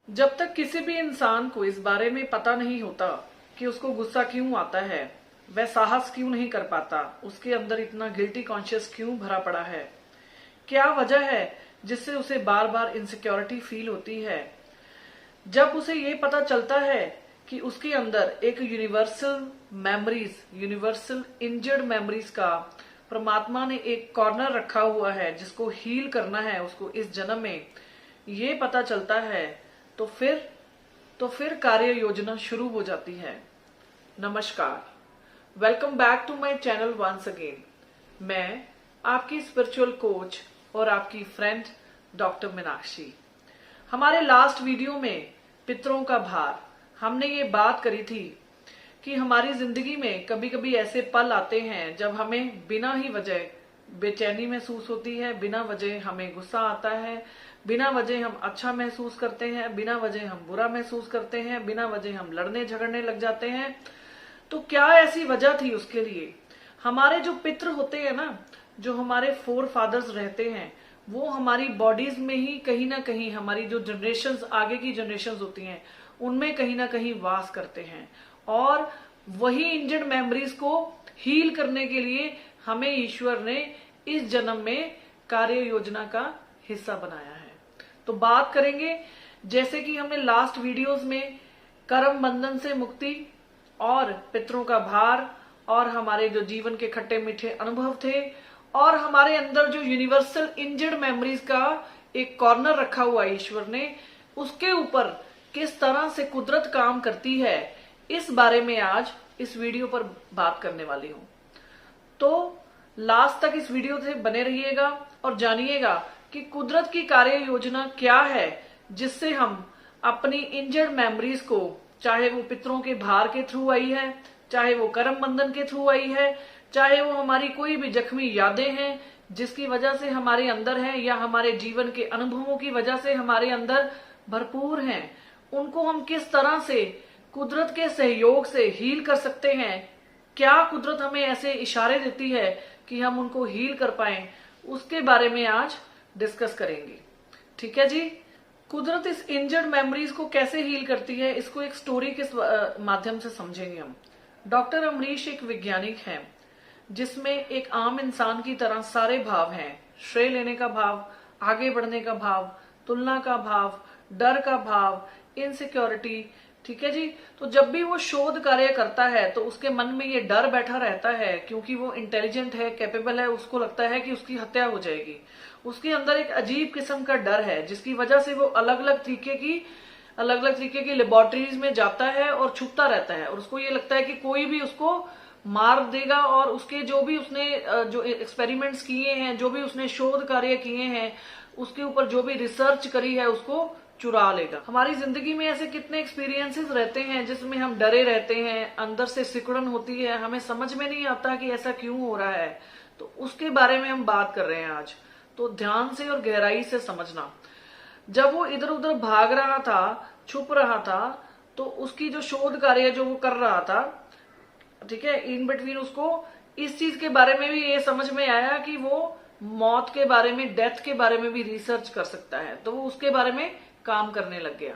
जब तक किसी भी इंसान को इस बारे में पता नहीं होता कि उसको गुस्सा क्यों आता है, वह साहस क्यों नहीं कर पाता, उसके अंदर इतना गिल्टी कॉन्शियस क्यों भरा पड़ा है, क्या वजह है जिससे उसे बार बार इनसिक्योरिटी फील होती है, जब उसे ये पता चलता है कि उसके अंदर एक यूनिवर्सल इंजर्ड मेमोरीज का परमात्मा ने एक कॉर्नर रखा हुआ है जिसको हील करना है उसको इस जन्म में, ये पता चलता है तो फिर कार्य योजना शुरू हो जाती है। नमस्कार, welcome back to my channel once again. मैं आपकी स्पिरिचुअल कोच और आपकी फ्रेंड डॉक्टर मीनाक्षी। हमारे लास्ट वीडियो में पितरों का भार, हमने ये बात करी थी कि हमारी जिंदगी में कभी कभी ऐसे पल आते हैं जब हमें बिना ही वजह बेचैनी महसूस होती है, बिना वजह हमें गुस्सा आता है, बिना वजह हम अच्छा महसूस करते हैं, बिना वजह हम बुरा महसूस करते हैं, बिना वजह हम लड़ने झगड़ने लग जाते हैं। तो क्या ऐसी वजह थी उसके लिए? हमारे जो पितृ होते हैं ना, जो हमारे फोर फादर्स रहते हैं, वो हमारी बॉडीज में ही कहीं ना कहीं हमारी जो जनरेशंस आगे की जनरेशंस होती हैं उनमें कहीं ना कहीं वास करते हैं, और वही इंजर्ड मेमोरीज को हील करने के लिए हमें ईश्वर ने इस जन्म में कार्य योजना का हिस्सा बनाया है। तो बात करेंगे, जैसे कि हमने लास्ट वीडियोस में कर्म बंधन से मुक्ति और पितरों का भार और हमारे जो जीवन के खट्टे मीठे अनुभव थे और हमारे अंदर जो यूनिवर्सल इंजर्ड मेमोरीज का एक कॉर्नर रखा हुआ ईश्वर ने, उसके ऊपर किस तरह से कुदरत काम करती है, इस बारे में आज इस वीडियो पर बात करने वाली हूं। तो लास्ट तक इस वीडियो से बने रहिएगा और जानिएगा कि कुदरत की कार्य योजना क्या है जिससे हम अपनी इंजर्ड मेमोरीज को, चाहे वो पितरों के भार के थ्रू आई है, चाहे वो कर्म बंधन के थ्रू आई है, चाहे वो हमारी कोई भी जख्मी यादें हैं जिसकी वजह से हमारे अंदर है, या हमारे जीवन के अनुभवों की वजह से हमारे अंदर भरपूर हैं, उनको हम किस तरह से कुदरत के सहयोग से हील कर सकते हैं। क्या कुदरत हमें ऐसे इशारे देती है कि हम उनको हील कर पाएं, उसके बारे में आज डिस्कस करेंगे। ठीक है जी। कुदरत इस इंजर्ड मेमोरीज को कैसे हील करती है, इसको एक स्टोरी के माध्यम से समझेंगे हम। डॉक्टर अमरीश एक वैज्ञानिक हैं जिसमें एक आम इंसान की तरह सारे भाव हैं, श्रेय लेने का भाव, आगे बढ़ने का भाव, तुलना का भाव, डर का भाव, इनसिक्योरिटी। ठीक है जी। तो जब भी वो शोध कार्य करता है तो उसके मन में ये डर बैठा रहता है, क्योंकि वो इंटेलिजेंट है, कैपेबल है, उसको लगता है कि उसकी हत्या हो जाएगी। उसके अंदर एक अजीब किस्म का डर है जिसकी वजह से वो अलग अलग तरीके की लेबोरेटरीज में जाता है और छुपता रहता है, और उसको ये लगता है कि कोई भी उसको मार देगा और उसके जो भी उसने जो एक्सपेरिमेंट्स किए हैं, जो भी उसने शोध कार्य किए हैं, उसके ऊपर जो भी रिसर्च करी है, उसको चुरा लेगा। हमारी जिंदगी में ऐसे कितने एक्सपीरियंसेस रहते हैं जिसमें हम डरे रहते हैं, अंदर से सिकुड़न होती है, हमें समझ में नहीं आता कि ऐसा क्यों हो रहा है। तो उसके बारे में हम बात कर रहे हैं आज। तो ध्यान से और गहराई से समझना। जब वो इधर उधर भाग रहा था, छुप रहा था, तो उसकी जो शोध कार्य जो वो कर रहा था, ठीक है, इन बिटवीन उसको इस चीज के बारे में भी ये समझ में आया कि वो मौत के बारे में, डेथ के बारे में भी रिसर्च कर सकता है, तो वो उसके बारे में काम करने लग गया।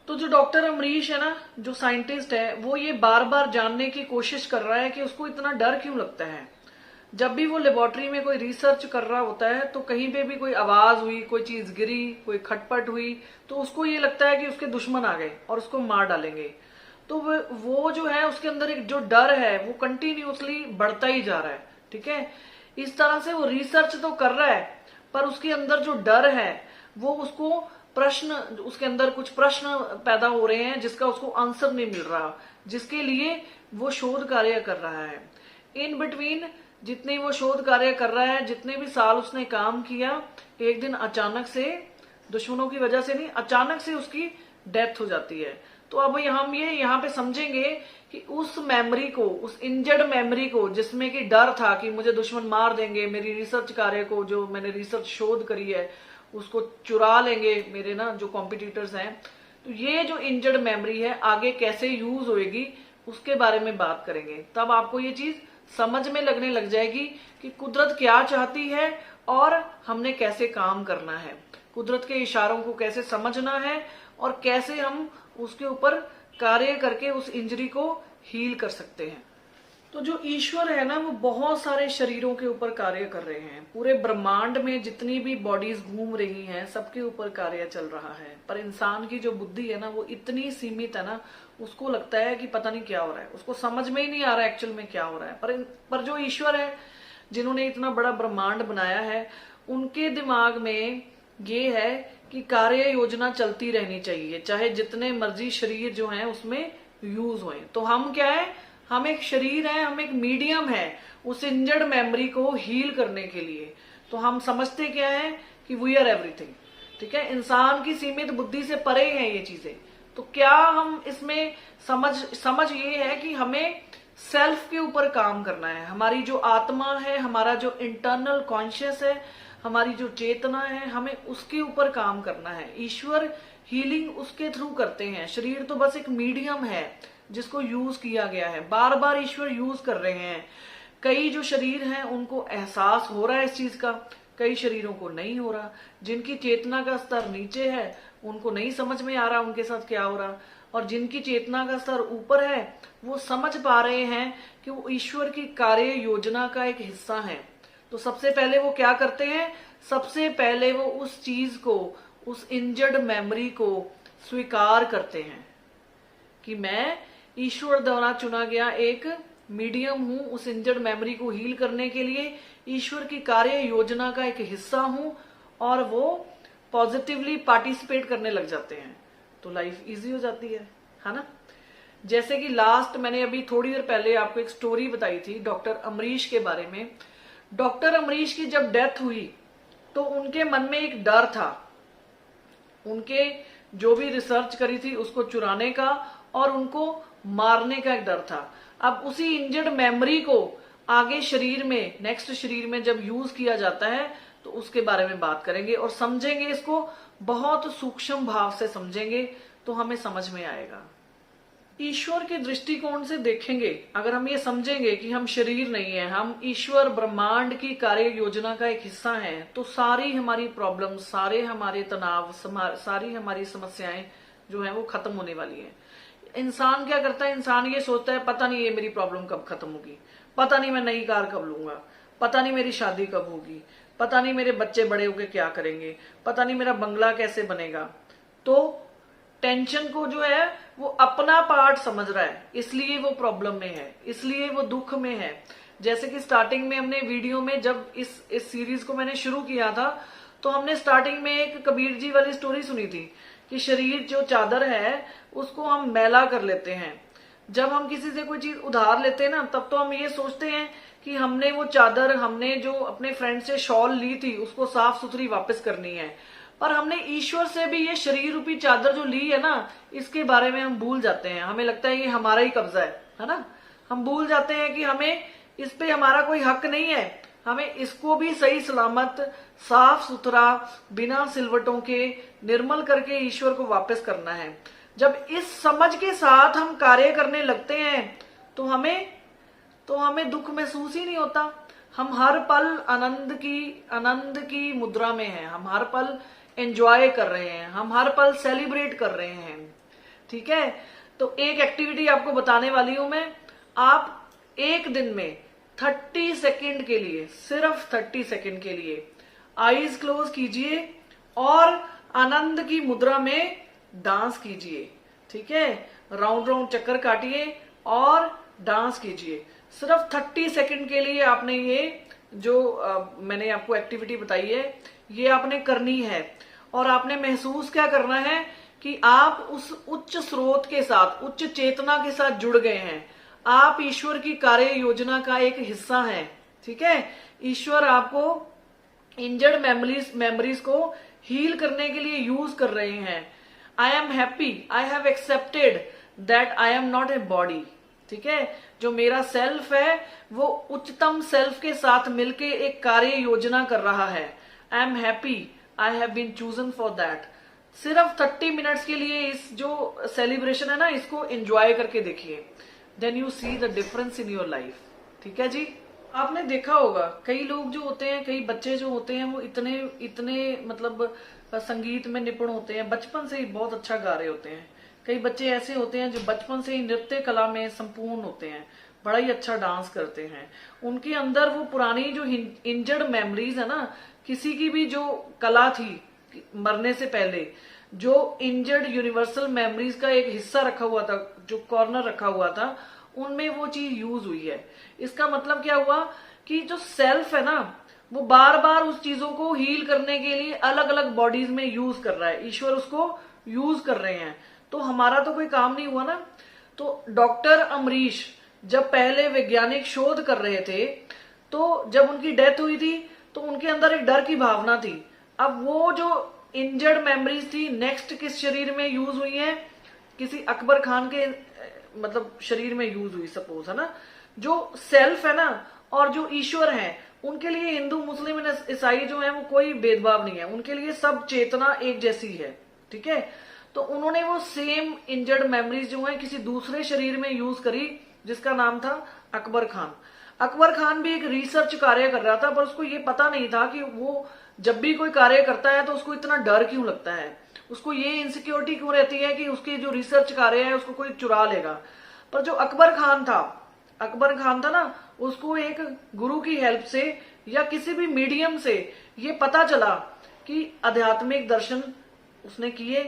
तो जो डॉक्टर अमरीश है ना, जो साइंटिस्ट है, वो ये बार बार जानने की कोशिश कर रहा है कि उसको इतना डर क्यों लगता है। जब भी वो लेबोरेटरी में कोई रिसर्च कर रहा होता है तो कहीं पे भी कोई आवाज हुई, कोई चीज गिरी, कोई खटपट हुई, तो उसको ये लगता है कि उसके दुश्मन आ गए और उसको मार डालेंगे। तो वो जो है, उसके अंदर एक जो डर है वो कंटिन्यूअसली बढ़ता ही जा रहा है। ठीक है। इस तरह से वो रिसर्च तो कर रहा है, पर उसके अंदर जो डर है वो उसके अंदर कुछ प्रश्न पैदा हो रहे हैं जिसका उसको आंसर नहीं मिल रहा, जिसके लिए वो शोध कार्य कर रहा है। इन बिटवीन जितने वो शोध कार्य कर रहा है, जितने भी साल उसने काम किया, एक दिन अचानक से, दुश्मनों की वजह से नहीं, अचानक से उसकी डेथ हो जाती है। तो अब हम ये यहाँ पे समझेंगे कि उस मेमोरी को, उस इंजर्ड मेमोरी को, जिसमें कि डर था कि मुझे दुश्मन मार देंगे, मेरी रिसर्च कार्य को, जो मैंने रिसर्च शोध करी है, उसको चुरा लेंगे मेरे ना जो कॉम्पिटिटर्स हैं, तो ये जो इंजर्ड मेमोरी है आगे कैसे यूज होएगी उसके बारे में बात करेंगे। तब आपको ये चीज समझ में लगने लग जाएगी कि कुदरत क्या चाहती है और हमने कैसे काम करना है। कुदरत के इशारों को कैसे समझना है और कैसे हम उसके ऊपर कार्य करके उस इंजरी को हील कर सकते हैं। तो जो ईश्वर है ना, वो बहुत सारे शरीरों के ऊपर कार्य कर रहे हैं। पूरे ब्रह्मांड में जितनी भी बॉडीज घूम रही हैं, सबके ऊपर कार्य चल रहा है। पर इंसान की जो बुद्धि है ना, वो इतनी सीमित है ना, उसको लगता है कि पता नहीं क्या हो रहा है, उसको समझ में ही नहीं आ रहा है एक्चुअल में क्या हो रहा है। पर जो ईश्वर है, जिन्होंने इतना बड़ा ब्रह्मांड बनाया है, उनके दिमाग में ये है कि कार्य योजना चलती रहनी चाहिए, चाहे जितने मर्जी शरीर जो है उसमें यूज होए। तो हम क्या है, हम एक शरीर है, हम एक मीडियम है उस इंजर्ड मेमोरी को हील करने के लिए। तो हम समझते क्या है कि वी आर एवरीथिंग, ठीक है। इंसान की सीमित बुद्धि से परे हैं ये चीजें। तो क्या हम इसमें समझ ये है कि हमें सेल्फ के ऊपर काम करना है। हमारी जो आत्मा है, हमारा जो इंटरनल कॉन्शियस है, हमारी जो चेतना है, हमें उसके ऊपर काम करना है। ईश्वर हीलिंग उसके थ्रू करते हैं। शरीर तो बस एक मीडियम है जिसको यूज किया गया है, बार बार ईश्वर यूज कर रहे हैं। कई जो शरीर हैं उनको एहसास हो रहा है इस चीज का, कई शरीरों को नहीं हो रहा। जिनकी चेतना का स्तर नीचे है उनको नहीं समझ में आ रहा उनके साथ क्या हो रहा, और जिनकी चेतना का स्तर ऊपर है वो समझ पा रहे हैं कि वो ईश्वर की कार्य योजना का एक हिस्सा है। तो सबसे पहले वो क्या करते हैं, सबसे पहले वो उस चीज को, उस इंजर्ड मेमोरी को स्वीकार करते हैं कि मैं ईश्वर द्वारा चुना गया एक मीडियम हूं, उस इंजर्ड मेमोरी को हील करने के लिए ईश्वर की कार्य योजना का एक हिस्सा हूं, और वो पॉजिटिवली पार्टिसिपेट करने लग जाते हैं। तो लाइफ इजी हो जाती है ना। जैसे कि लास्ट मैंने अभी थोड़ी देर पहले आपको एक स्टोरी बताई थी डॉक्टर अमरीश के बारे में। डॉक्टर अमरीश की जब डेथ हुई तो उनके मन में एक डर था, उनके जो भी रिसर्च करी थी उसको चुराने का और उनको मारने का एक डर था। अब उसी इंजर्ड मेमोरी को आगे शरीर में, नेक्स्ट शरीर में जब यूज किया जाता है तो उसके बारे में बात करेंगे और समझेंगे, इसको बहुत सूक्ष्म भाव से समझेंगे तो हमें समझ में आएगा। ईश्वर के दृष्टिकोण से देखेंगे, अगर हम ये समझेंगे कि हम शरीर नहीं है, हम ईश्वर ब्रह्मांड की कार्य योजना का एक हिस्सा हैं, तो सारी हमारी प्रॉब्लम, सारे हमारे तनाव, सारी हमारी समस्याएं जो है वो खत्म होने वाली है। इंसान क्या करता है, इंसान ये सोचता है पता नहीं ये मेरी प्रॉब्लम कब खत्म होगी, पता नहीं मैं नई कार कब लूंगा, पता नहीं मेरी शादी कब होगी, पता नहीं मेरे बच्चे बड़े होके क्या करेंगे, पता नहीं मेरा बंगला कैसे बनेगा। तो टेंशन को जो है वो अपना पार्ट समझ रहा है, इसलिए वो प्रॉब्लम में है, इसलिए वो दुख में है। जैसे कि स्टार्टिंग में हमने वीडियो में जब इस सीरीज को मैंने शुरू किया था तो हमने स्टार्टिंग में एक कबीर जी वाली स्टोरी सुनी थी कि शरीर जो चादर है उसको हम मैला कर लेते हैं। जब हम किसी से कोई चीज उधार लेते हैं ना, तब तो हम ये सोचते हैं कि हमने वो चादर, हमने जो अपने फ्रेंड से शॉल ली थी उसको साफ सुथरी वापस करनी है। पर हमने ईश्वर से भी ये शरीर रूपी चादर जो ली है ना, इसके बारे में हम भूल जाते हैं। हमें लगता है ये हमारा ही कब्जा है ना। हम भूल जाते हैं कि हमें इस पे हमारा कोई हक नहीं है, हमें इसको भी सही सलामत, साफ सुथरा, बिना सिलवटों के, निर्मल करके ईश्वर को वापस करना है। जब इस समझ के साथ हम कार्य करने लगते हैं तो हमें दुख महसूस ही नहीं होता। हम हर पल आनंद की मुद्रा में हैं, हम हर पल एंजॉय कर रहे हैं, हम हर पल सेलिब्रेट कर रहे हैं। ठीक है, तो एक एक्टिविटी आपको बताने वाली हूं मैं। आप एक दिन में 30 सेकंड के लिए, सिर्फ 30 सेकंड के लिए आईज क्लोज कीजिए और आनंद की मुद्रा में डांस कीजिए। ठीक है, राउंड राउंड चक्कर काटिए और डांस कीजिए। सिर्फ 30 सेकंड के लिए आपने ये जो मैंने आपको एक्टिविटी बताई है ये आपने करनी है। और आपने महसूस क्या करना है कि आप उस उच्च स्रोत के साथ, उच्च चेतना के साथ जुड़ गए हैं। आप ईश्वर की कार्य योजना का एक हिस्सा हैं। ठीक है, ईश्वर आपको इंजर्ड मेमोरीज को हील करने के लिए यूज कर रहे हैं। आई am happy, I have accepted that I am not a body. ठीक है, जो मेरा सेल्फ है वो उच्चतम सेल्फ के साथ मिलके एक कार्य योजना कर रहा है। I am happy, I have been chosen for that. सिर्फ 30 मिनट्स के लिए इस जो सेलिब्रेशन है ना, इसको एंजॉय करके देखिए, then you see the difference in your life. ठीक है जी, आपने देखा होगा कई लोग जो होते हैं, कई बच्चे जो होते हैं वो इतने इतने मतलब संगीत में निपुण होते हैं, बचपन से ही बहुत अच्छा गा रहे होते हैं। कई बच्चे ऐसे होते हैं जो बचपन से ही नृत्य कला में संपूर्ण होते हैं, बड़ा ही अच्छा डांस करते हैं। उनके अंदर वो पुरानी जो इंजर्ड मेमोरीज है ना, किसी की भी जो कला थी मरने से पहले, जो इंजर्ड यूनिवर्सल मेमोरीज का एक हिस्सा रखा हुआ था, जो कॉर्नर रखा हुआ था, उनमें वो चीज यूज हुई है। इसका मतलब क्या हुआ कि जो सेल्फ है ना, वो बार बार उस चीजों को हील करने के लिए अलग अलग बॉडीज में यूज कर रहा है, ईश्वर उसको यूज कर रहे हैं। तो हमारा तो कोई काम नहीं हुआ ना। तो डॉक्टर अमरीश जब पहले वैज्ञानिक शोध कर रहे थे, तो जब उनकी डेथ हुई थी तो उनके अंदर एक डर की भावना थी। अब वो जो इंजर्ड मेमोरीज थी नेक्स्ट किस शरीर में यूज हुई है, किसी अकबर खान के मतलब शरीर में यूज हुई सपोज, है ना। जो सेल्फ है ना और जो ईश्वर है, उनके लिए हिंदू मुस्लिम ईसाई जो है वो कोई भेदभाव नहीं है, उनके लिए सब चेतना एक जैसी है, ठीक है। तो उन्होंने वो सेम इंजर्ड मेमोरीज जो है किसी दूसरे शरीर में यूज करी, जिसका नाम था अकबर खान। अकबर खान भी एक रिसर्च कार्य कर रहा था, पर उसको ये पता नहीं था कि वो जब भी कोई कार्य करता है तो उसको इतना डर क्यों लगता है, उसको ये इनसिक्योरिटी क्यों रहती है कि उसके जो रिसर्च कार्य है उसको कोई चुरा लेगा। पर जो अकबर खान था ना, उसको एक गुरु की हेल्प से या किसी भी मीडियम से ये पता चला कि आध्यात्मिक दर्शन उसने किए,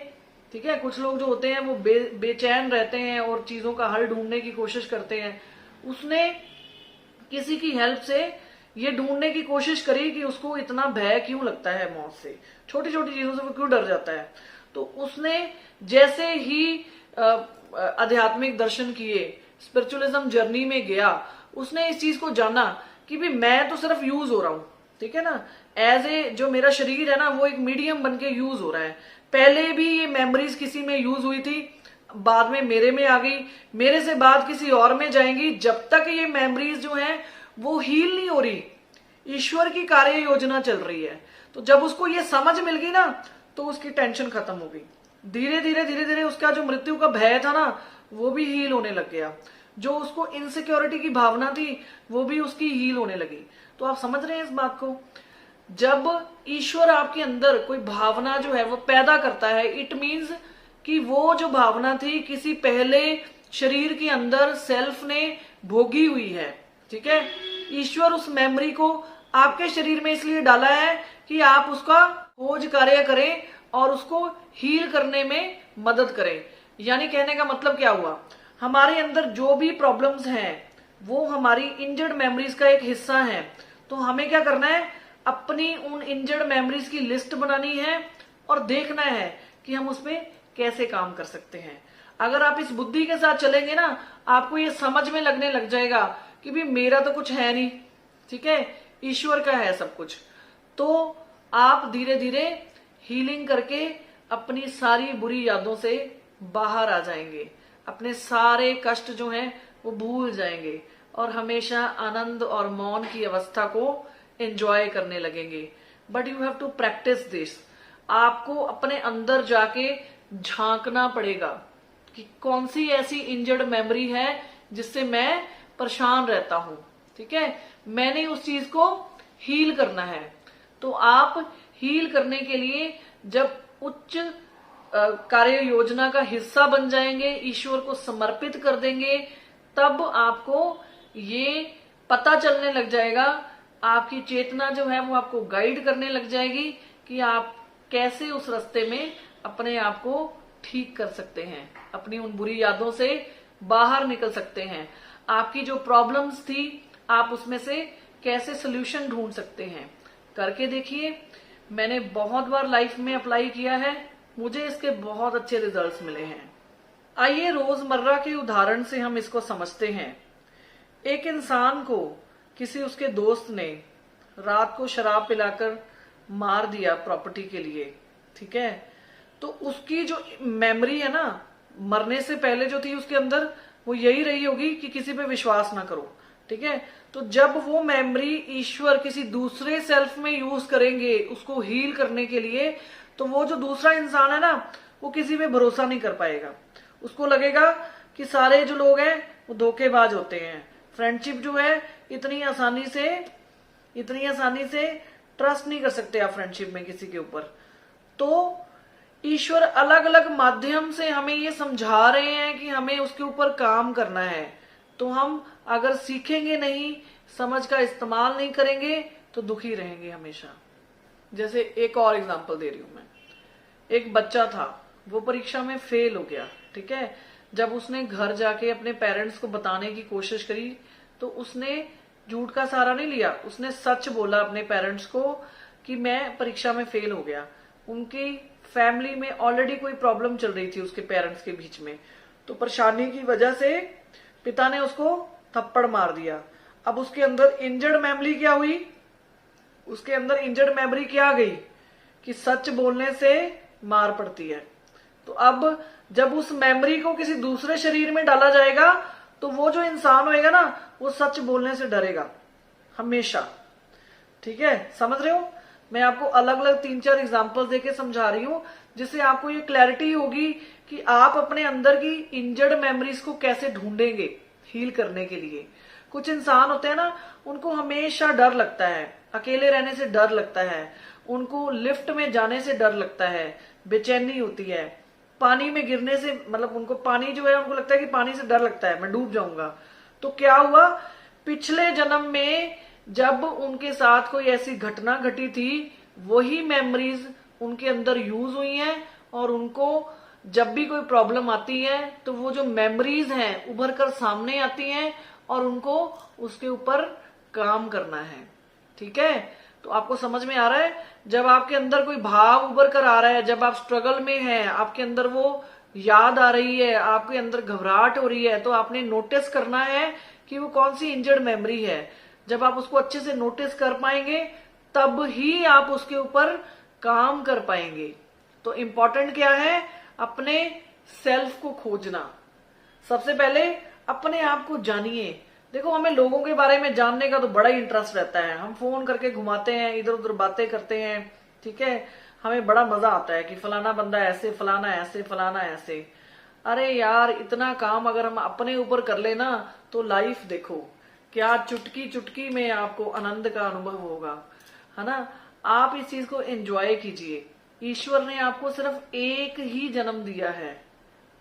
ठीक है। कुछ लोग जो होते हैं वो बेचैन रहते हैं और चीजों का हल ढूंढने की कोशिश करते हैं, उसने किसी की हेल्प से ये ढूंढने की कोशिश करी कि उसको इतना भय क्यों लगता है मौत से, छोटी छोटी चीजों से वो क्यों डर जाता है। तो उसने जैसे ही आध्यात्मिक दर्शन किए, स्पिरिचुअलिज्म जर्नी में गया, उसने इस चीज को जाना कि भी मैं तो सिर्फ यूज हो रहा हूं, ठीक है ना। एज ए जो मेरा शरीर है ना वो एक मीडियम बन के यूज हो रहा है। पहले भी ये मेमोरीज किसी में यूज हुई थी, बाद में मेरे में आ गई, मेरे से बाद किसी और में जाएंगी। जब तक ये मेमोरीज जो है वो हील नहीं हो रही, ईश्वर की कार्य योजना चल रही है। तो जब उसको ये समझ मिल गई ना, तो उसकी टेंशन खत्म हो गई। धीरे धीरे उसका जो मृत्यु का भय था ना वो भी हील होने लग गया। जो उसको इनसिक्योरिटी की भावना थी वो भी उसकी हील होने लगी। तो आप समझ रहे हैं इस बात को। जब ईश्वर आपके अंदर कोई भावना जो है वो पैदा करता है, इट मीन्स कि वो जो भावना थी किसी पहले शरीर के अंदर सेल्फ ने भोगी हुई है, ठीक है। ईश्वर उस मेमोरी को आपके शरीर में इसलिए डाला है कि आप उसका खोज कार्य करें और उसको हील करने में मदद करें। यानी कहने का मतलब क्या हुआ, हमारे अंदर जो भी प्रॉब्लम्स हैं वो हमारी इंजर्ड मेमोरीज का एक हिस्सा है। तो हमें क्या करना है, अपनी उन इंजर्ड मेमोरीज की लिस्ट बनानी है और देखना है कि हम उसमें कैसे काम कर सकते हैं। अगर आप इस बुद्धि के साथ चलेंगे ना, आपको ये समझ में लगने लग जाएगा कि भी मेरा तो कुछ है नहीं, ठीक है, ईश्वर का है सब कुछ। तो आप धीरे धीरे हीलिंग करके अपनी सारी बुरी यादों से बाहर आ जाएंगे, अपने सारे कष्ट जो हैं वो भूल जाएंगे और हमेशा आनंद और मौन की अवस्था को एंजॉय करने लगेंगे। But you have to practise this. आपको अपने अंदर जाके झांकना पड़ेगा कि कौन सी ऐसी इंजर्ड मेमोरी है जिससे मैं परेशान रहता हूं, ठीक है। मैंने उस चीज को हील करना है। तो आप हील करने के लिए जब उच्च कार्य योजना का हिस्सा बन जाएंगे, ईश्वर को समर्पित कर देंगे, तब आपको ये पता चलने लग जाएगा, आपकी चेतना जो है वो आपको गाइड करने लग जाएगी कि आप कैसे उस रास्ते में अपने आप को ठीक कर सकते हैं, अपनी उन बुरी यादों से बाहर निकल सकते हैं। आपकी जो प्रॉब्लम्स थी आप उसमें से कैसे सोल्यूशन ढूंढ सकते हैं। करके देखिए, मैंने बहुत बार लाइफ में अप्लाई किया है, मुझे इसके बहुत अच्छे रिजल्ट्स मिले हैं। आइए रोजमर्रा के उदाहरण से हम इसको समझते हैं। एक इंसान को किसी उसके दोस्त ने रात को शराब पिलाकर मार दिया प्रॉपर्टी के लिए, ठीक है। तो उसकी जो मेमोरी है ना, मरने से पहले जो थी उसके अंदर, वो यही रही होगी कि किसी पे विश्वास ना करो, ठीक है। तो जब वो मेमोरी ईश्वर किसी दूसरे सेल्फ में यूज करेंगे उसको हील करने के लिए, तो वो जो दूसरा इंसान है ना वो किसी पे भरोसा नहीं कर पाएगा। उसको लगेगा कि सारे जो लोग हैं वो धोखेबाज होते हैं, फ्रेंडशिप जो है इतनी आसानी से ट्रस्ट नहीं कर सकते आप फ्रेंडशिप में किसी के ऊपर। तो ईश्वर अलग अलग माध्यम से हमें ये समझा रहे हैं कि हमें उसके ऊपर काम करना है। तो हम अगर सीखेंगे नहीं, समझ का इस्तेमाल नहीं करेंगे, तो दुखी रहेंगे हमेशा। जैसे एक और एग्जांपल दे रही हूं मैं। एक बच्चा था, वो परीक्षा में फेल हो गया, ठीक है। जब उसने घर जाके अपने पेरेंट्स को बताने की कोशिश करी, तो उसने झूठ का सहारा नहीं लिया, उसने सच बोला अपने पेरेंट्स को कि मैं परीक्षा में फेल हो गया। उनकी फैमिली में ऑलरेडी कोई प्रॉब्लम चल रही थी उसके पेरेंट्स के बीच में, तो परेशानी की वजह से पिता ने उसको थप्पड़ मार दिया। अब उसके अंदर इंजर्ड मेमोरी क्या हुई, उसके अंदर इंजर्ड मेमोरी क्या आ गई कि सच बोलने से मार पड़ती है। तो अब जब उस मेमोरी को किसी दूसरे शरीर में डाला जाएगा, तो वो जो इंसान होएगा ना, वो सच बोलने से डरेगा हमेशा, ठीक है। समझ रहे हो? मैं आपको अलग अलग 3-4 एग्जांपल देके समझा रही हूं, जिससे आपको ये क्लैरिटी होगी कि आप अपने अंदर की इंजर्ड मेमोरीज को कैसे ढूंढेंगे हील करने के लिए। कुछ इंसान होते हैं ना, उनको हमेशा डर लगता है, अकेले रहने से डर लगता है, उनको लिफ्ट में जाने से डर लगता है, बेचैनी होती है, पानी में गिरने से, मतलब उनको पानी जो है, उनको लगता है कि पानी से डर लगता है, मैं डूब जाऊंगा। तो क्या हुआ, पिछले जन्म में जब उनके साथ कोई ऐसी घटना घटी थी, वही मेमोरीज उनके अंदर यूज हुई हैं, और उनको जब भी कोई प्रॉब्लम आती है, तो वो जो मेमोरीज हैं उभर कर सामने आती हैं, और उनको उसके ऊपर काम करना है, ठीक है। तो आपको समझ में आ रहा है? जब आपके अंदर कोई भाव उभर कर आ रहा है, जब आप स्ट्रगल में हैं, आपके अंदर वो याद आ रही है, आपके अंदर घबराहट हो रही है, तो आपने नोटिस करना है कि वो कौन सी इंजर्ड मेमोरी है। जब आप उसको अच्छे से नोटिस कर पाएंगे, तब ही आप उसके ऊपर काम कर पाएंगे। तो इंपॉर्टेंट क्या है, अपने सेल्फ को खोजना। सबसे पहले अपने आप को जानिए। देखो, हमें लोगों के बारे में जानने का तो बड़ा ही इंटरेस्ट रहता है, हम फोन करके घुमाते हैं, इधर उधर बातें करते हैं, ठीक है। हमें बड़ा मजा आता है कि फलाना बंदा ऐसे, फलाना ऐसे, फलाना ऐसे। अरे यार, इतना काम अगर हम अपने ऊपर कर लेना, तो लाइफ देखो क्या चुटकी चुटकी में आपको आनंद का अनुभव होगा, है ना। आप इस चीज को एंजॉय कीजिए। ईश्वर ने आपको सिर्फ एक ही जन्म दिया है,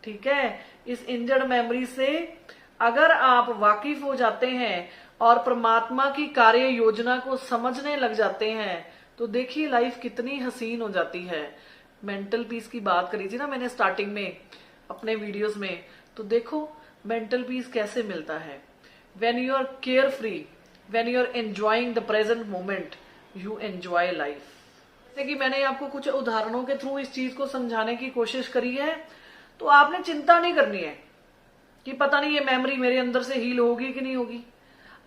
ठीक है। इस इंजर्ड मेमोरी से अगर आप वाकिफ हो जाते हैं और परमात्मा की कार्य योजना को समझने लग जाते हैं, तो देखिए लाइफ कितनी हसीन हो जाती है। मेंटल पीस की बात करी थी ना मैंने स्टार्टिंग में अपने वीडियोस में, तो देखो मेंटल पीस कैसे मिलता है। When you are carefree, when you are enjoying the present moment, you enjoy life. जैसे कि मैंने आपको कुछ उदाहरणों के थ्रू इस चीज को समझाने की कोशिश करी है, तो आपने चिंता नहीं करनी है कि पता नहीं ये मेमोरी मेरे अंदर से हील होगी कि नहीं होगी।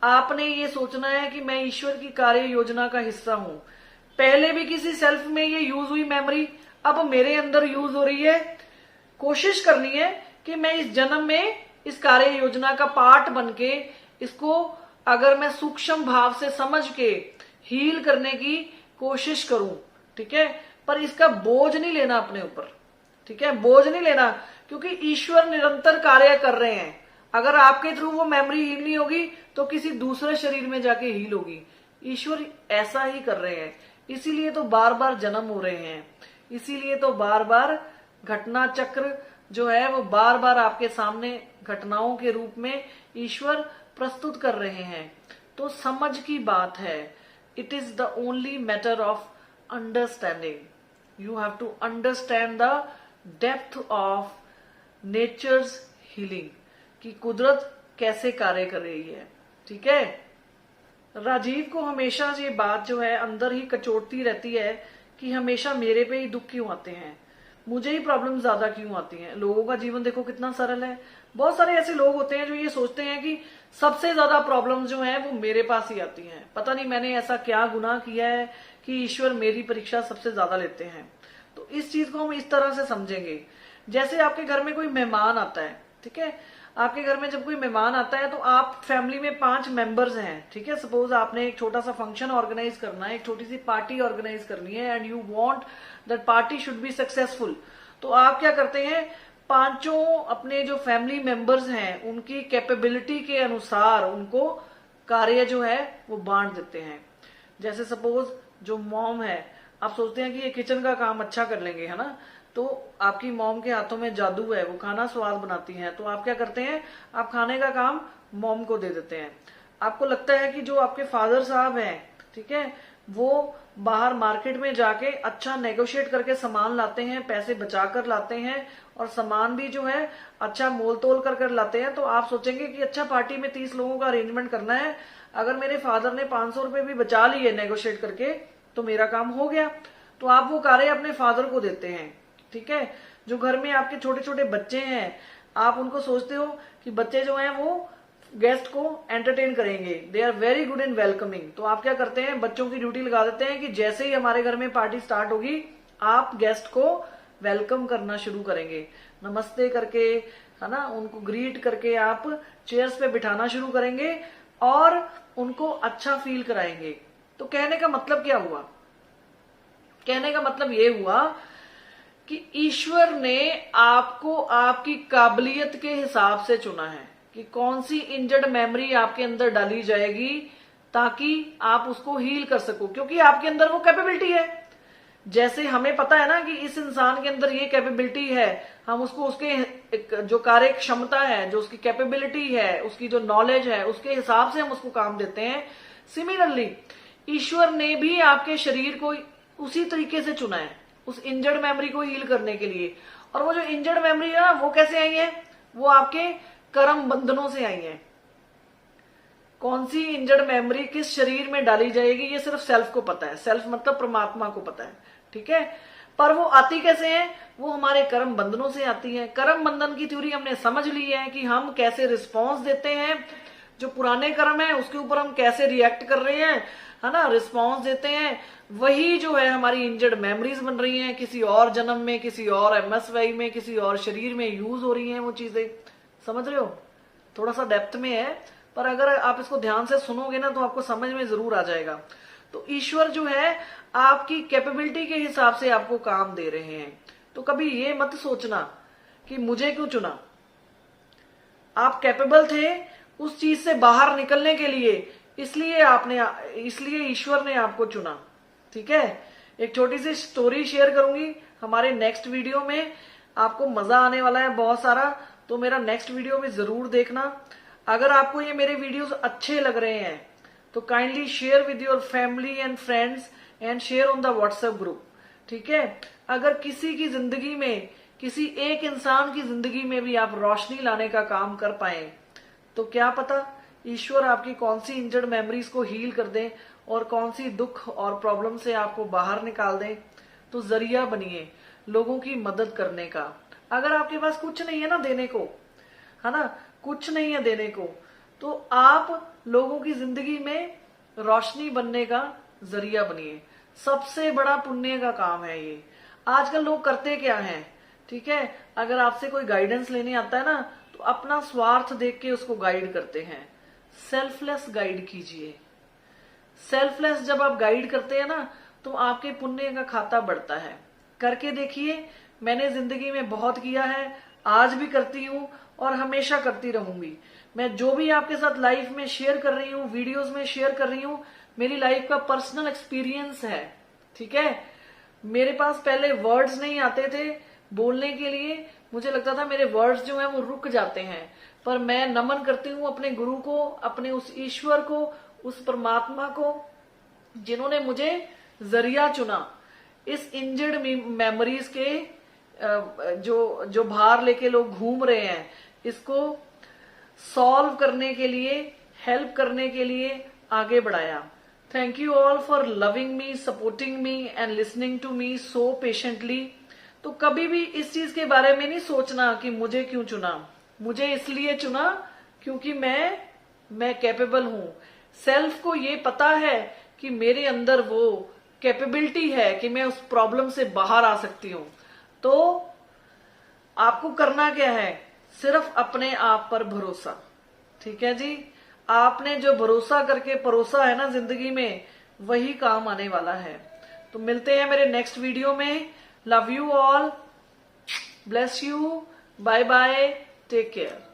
आपने ये सोचना है कि मैं ईश्वर की कार्य योजना का हिस्सा हूं। पहले भी किसी सेल्फ में ये यूज हुई मेमोरी, अब मेरे अंदर यूज हो रही है। कोशिश करनी है कि मैं इस जन्म में इस कार्य योजना का पार्ट बनके, इसको अगर मैं सूक्ष्म भाव से समझ के हील करने की कोशिश करूं, ठीक है। पर इसका बोझ नहीं लेना अपने ऊपर, ठीक है, बोझ नहीं लेना, क्योंकि ईश्वर निरंतर कार्य कर रहे हैं। अगर आपके थ्रू वो मेमोरी हील नहीं होगी, तो किसी दूसरे शरीर में जाके हील होगी। ईश्वर ऐसा ही कर रहे हैं, इसीलिए तो बार बार जन्म हो रहे हैं, इसीलिए तो बार बार घटना चक्र जो है वो बार बार आपके सामने घटनाओं के रूप में ईश्वर प्रस्तुत कर रहे हैं। तो समझ की बात है, it is the only matter of understanding. You have to understand the depth of nature's healing, कि कुदरत कैसे कार्य कर रही है, ठीक है। राजीव को हमेशा ये बात जो है अंदर ही कचोटती रहती है कि हमेशा मेरे पे ही दुख क्यों आते हैं, मुझे ही प्रॉब्लम ज्यादा क्यों आती हैं। लोगों का जीवन देखो कितना सरल है। बहुत सारे ऐसे लोग होते हैं जो ये सोचते हैं कि सबसे ज्यादा प्रॉब्लम जो है वो मेरे पास ही आती हैं। पता नहीं मैंने ऐसा क्या गुनाह किया है कि ईश्वर मेरी परीक्षा सबसे ज्यादा लेते हैं। तो इस चीज को हम इस तरह से समझेंगे, जैसे आपके घर में कोई मेहमान आता है, ठीक है। आपके घर में जब कोई मेहमान आता है, तो आप फैमिली में 5 मेंबर्स हैं, ठीक है। सपोज आपने एक छोटा सा फंक्शन ऑर्गेनाइज करना है, एक छोटी सी पार्टी ऑर्गेनाइज करनी है, and you want that party should be successful. तो आप क्या करते हैं, 5 अपने जो फैमिली मेंबर्स हैं उनकी कैपेबिलिटी के अनुसार उनको कार्य जो है वो बांट देते हैं। जैसे सपोज जो मॉम है, आप सोचते हैं कि ये किचन का काम अच्छा कर लेंगे, है ना, तो आपकी मॉम के हाथों में जादू है, वो खाना स्वाद बनाती हैं, तो आप क्या करते हैं, आप खाने का काम मॉम को दे देते हैं। आपको लगता है कि जो आपके फादर साहब हैं, ठीक है, वो बाहर मार्केट में जाके अच्छा नेगोशिएट करके सामान लाते हैं, पैसे बचा कर लाते हैं, और सामान भी जो है अच्छा मोल तोल कर लाते हैं। तो आप सोचेंगे कि अच्छा पार्टी में 30 लोगों का अरेंजमेंट करना है, अगर मेरे फादर ने 500 रुपए भी बचा लिए नेगोशिएट करके तो मेरा काम हो गया। तो आप वो कार्य अपने फादर को देते हैं, ठीक है। जो घर में आपके छोटे छोटे बच्चे हैं, आप उनको सोचते हो कि बच्चे जो हैं वो गेस्ट को एंटरटेन करेंगे, they are very good in welcoming, तो आप क्या करते हैं, बच्चों की ड्यूटी लगा देते हैं कि जैसे ही हमारे घर में पार्टी स्टार्ट होगी आप गेस्ट को वेलकम करना शुरू करेंगे, नमस्ते करके, है ना, उनको ग्रीट करके आप चेयर्स पे बिठाना शुरू करेंगे और उनको अच्छा फील कराएंगे। तो कहने का मतलब क्या हुआ, कहने का मतलब ये हुआ कि ईश्वर ने आपको आपकी काबिलियत के हिसाब से चुना है कि कौन सी इंजर्ड मेमोरी आपके अंदर डाली जाएगी ताकि आप उसको हील कर सको, क्योंकि आपके अंदर वो कैपेबिलिटी है। जैसे हमें पता है ना कि इस इंसान के अंदर ये कैपेबिलिटी है, हम उसको उसके जो कार्य क्षमता है, जो उसकी कैपेबिलिटी है, उसकी जो नॉलेज है, उसके हिसाब से हम उसको काम देते हैं। सिमिलरली ईश्वर ने भी आपके शरीर को उसी तरीके से चुना है उस इंजर्ड मेमोरी को हील करने के लिए। और वो जो इंजर्ड मेमोरी है वो कैसे आई है, वो आपके कर्म बंधनों से आई है। कौन सी इंजर्ड मेमोरी किस शरीर में डाली जाएगी ये सिर्फ सेल्फ को पता है, सेल्फ मतलब परमात्मा को पता है, ठीक है। पर वो आती कैसे है, वो हमारे कर्म बंधनों से आती है। कर्म बंधन की थ्योरी हमने समझ ली है कि हम कैसे रिस्पॉन्स देते हैं, जो पुराने कर्म है उसके ऊपर हम कैसे रिएक्ट कर रहे हैं, है ना, रिस्पॉन्स देते हैं, वही जो है हमारी इंजर्ड मेमोरीज बन रही हैं, किसी और जन्म में, किसी और एमएसवाई में, किसी और शरीर में यूज हो रही हैं वो चीजें। समझ रहे हो, थोड़ा सा डेप्थ में है, पर अगर आप इसको ध्यान से सुनोगे ना तो आपको समझ में जरूर आ जाएगा। तो ईश्वर जो है आपकी कैपेबिलिटी के हिसाब से आपको काम दे रहे हैं। तो कभी ये मत सोचना कि मुझे क्यों चुना, आप कैपेबल थे उस चीज से बाहर निकलने के लिए, इसलिए ईश्वर ने आपको चुना, ठीक है। एक छोटी सी स्टोरी शेयर करूंगी हमारे नेक्स्ट वीडियो में, आपको मजा आने वाला है बहुत सारा, तो मेरा नेक्स्ट वीडियो में जरूर देखना। अगर आपको ये मेरे वीडियोस अच्छे लग रहे हैं तो kindly share with your family and friends and share on the WhatsApp group, ठीक है। अगर किसी की जिंदगी में, किसी एक इंसान की जिंदगी में भी आप रोशनी लाने का काम कर पाए तो क्या पता ईश्वर आपकी कौन सी इंजर्ड मेमोरीज को हील कर दे और कौन सी दुख और प्रॉब्लम से आपको बाहर निकाल दे। तो जरिया बनिए लोगों की मदद करने का। अगर आपके पास कुछ नहीं है ना देने को, है ना, कुछ नहीं है देने को, तो आप लोगों की जिंदगी में रोशनी बनने का जरिया बनिए। सबसे बड़ा पुण्य का काम है ये। आजकल लोग करते क्या हैं, ठीक है, अगर आपसे कोई गाइडेंस लेने आता है ना तो अपना स्वार्थ देख के उसको गाइड करते हैं। सेल्फलेस गाइड कीजिए। सेल्फलेस जब आप गाइड करते हैं ना तो आपके पुण्य का खाता बढ़ता है। करके देखिए, मैंने जिंदगी में बहुत किया है, आज भी करती हूं और हमेशा करती रहूंगी। मैं जो भी आपके साथ लाइफ में शेयर कर रही हूँ, वीडियोस में शेयर कर रही हूँ, मेरी लाइफ का पर्सनल एक्सपीरियंस है, ठीक है। मेरे पास पहले वर्ड्स नहीं आते थे बोलने के लिए, मुझे लगता था मेरे वर्ड्स जो हैं वो रुक जाते हैं, पर मैं नमन करती हूँ अपने गुरु को, अपने उस ईश्वर को, उस परमात्मा को जिन्होंने मुझे जरिया चुना इस इंजर्ड मेमोरीज के जो भार लेके लोग घूम रहे हैं, इसको सॉल्व करने के लिए, हेल्प करने के लिए आगे बढ़ाया। Thank you all for loving me, supporting me and listening to me so patiently. तो कभी भी इस चीज के बारे में नहीं सोचना कि मुझे क्यों चुना। मुझे इसलिए चुना क्योंकि मैं कैपेबल हूं। सेल्फ को ये पता है कि मेरे अंदर वो कैपेबिलिटी है कि मैं उस प्रॉब्लम से बाहर आ सकती हूं। तो आपको करना क्या है, सिर्फ अपने आप पर भरोसा, ठीक है जी। आपने जो भरोसा करके परोसा है ना जिंदगी में, वही काम आने वाला है। तो मिलते हैं मेरे नेक्स्ट वीडियो में। Love you all, bless you, bye bye, take care.